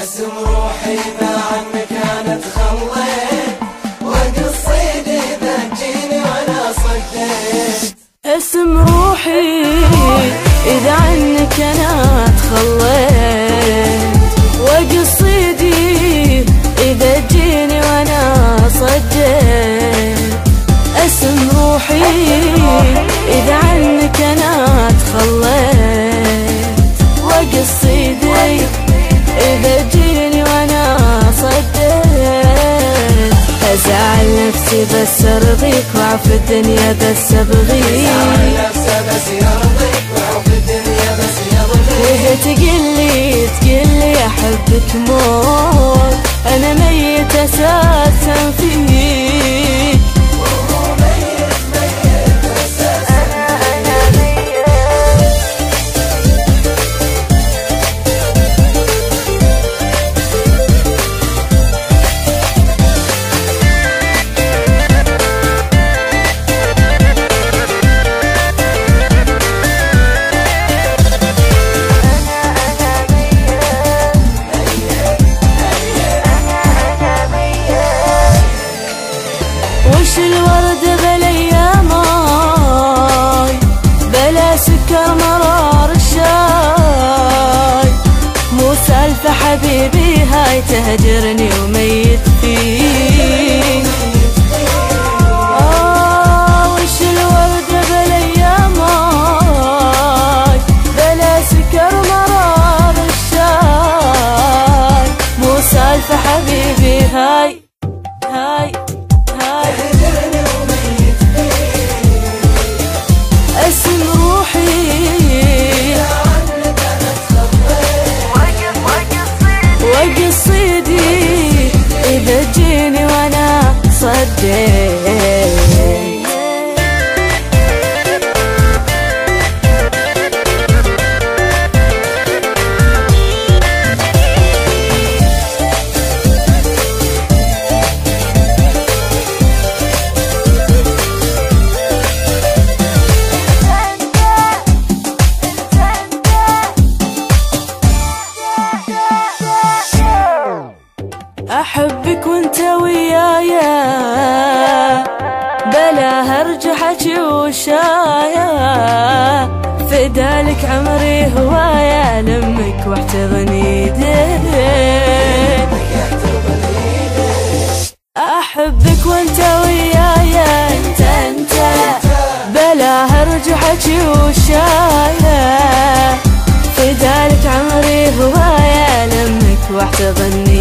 اسم روحي إذا عنك أنا تخليت، وقصيد إذا تجيني وأنا صديت. اسم روحي إذا عنك أنا تخليت، وقصيدي إذا تجيني وأنا صديت. اسم روحي إذا عنك أنا تخليت، وقصيدي إذا تجيني وأنا صديت. أزعل نفسي بس أرضيك، وأعف الدنيا بس أبغيك. أزعل نفسي بس يرضيك، وأعف الدنيا بس يرضيك. وإذا تقلي أحبك موت، أنا ميت أساسا فيك. وهو ميت أساسا أنا ميت. وش الورد بالاياماي، بلا سكر مرار الشاي. مو سالفة حبيبي هاي تهجرني وميت فيك. وش الورد بالاياماي، بلا سكر مرار الشاي. مو سالفة حبيبي هاي تهجرني وميت فيك. اسم روحي إذا عنك أنا تخليت، وقصيدي إذا تجيني وأنا صديت. أحبك وانت ويايا، بلا هرج حكي وشايا. فدالك عمري هوايا، لمك واحتضني ايديك. أحبك وانت ويايا، انت بلا هرج حكي وشايا. فدالك عمري هوايا، لمك واحتضني